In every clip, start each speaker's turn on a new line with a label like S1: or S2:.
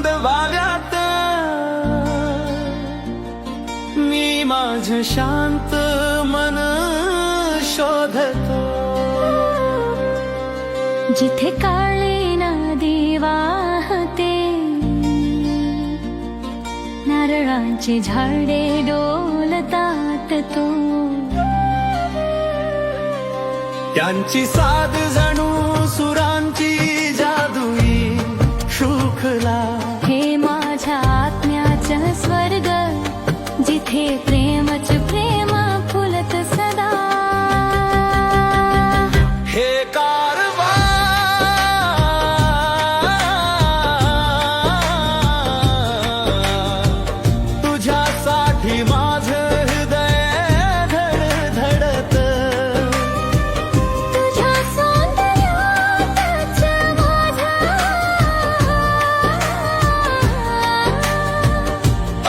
S1: मंद वाऱ्यात मी माझं शांत मन शोधतो.
S2: जिथे काळी नदी वाहते, नारळाची झाडे डोलतात तो.
S1: त्यांची साध जणू सुरांची जादुई शृंखला.
S2: हे माझ्या आत्म्याचं स्वर्ग, जिथे प्रेमच प्रेम फुलत सदा.
S1: हे कारवा तुझ्यासाठी माझं हृदय धडधडत.
S2: तुझ्या सौंदर्यातच माझा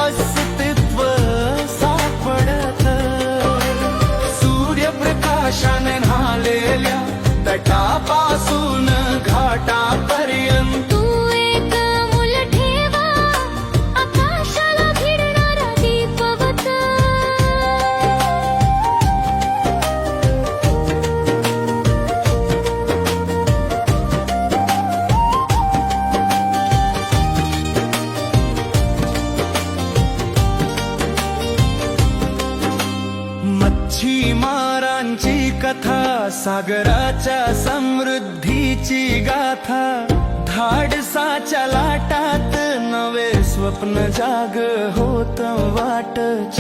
S1: अस्तित्व सापडत. सूर्यप्रकाशाने न्हालेल्या तटापासून घाटापर्यंत
S2: तू एक मूल ठेवा, आकाशाला भिडणारा दीपवत.
S1: मच्छीमारांची कथा, सागराच्या समृद्धीची गाथा. धाडसाच्या लाटात नवे स्वप्न जाग होत वाटच.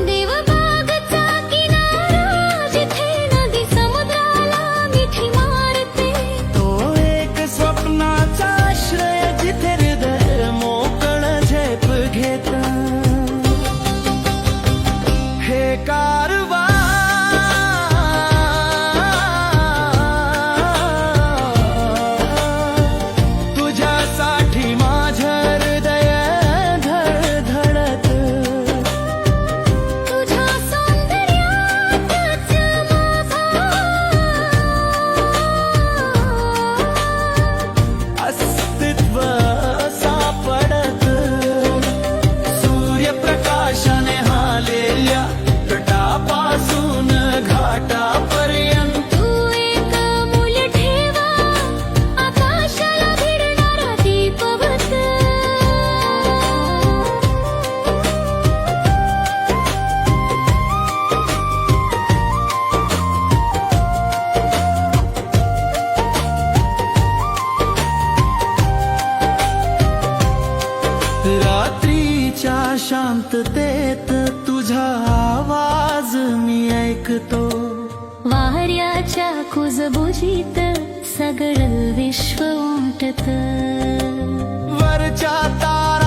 S2: देवबागचा किनारा, जिथे नदी समुद्राला मिठी मारते.
S1: तो एक स्वप्नाचा आश्रय, जिथे हृदय मोकळ झेप घेत. हे कारवा तुझ्यासाठी माझं हृदय धडधडत.
S2: तुझ्या सौंदर्यातच माझा
S1: अस्तित्व सापडत. सूर्यप्रकाशाने हालेल्या तटापासून घाटापर्यंत
S2: तू एक मूल ठेवा, आकाशाला भिडणारा दीपवत.
S1: रात्रीच्या शांततेत तुझा आवाज मी ऐकतो.
S2: वाऱ्याच्या कुजबुजीत सगळं विश्व उमटत.
S1: वरच्या तारा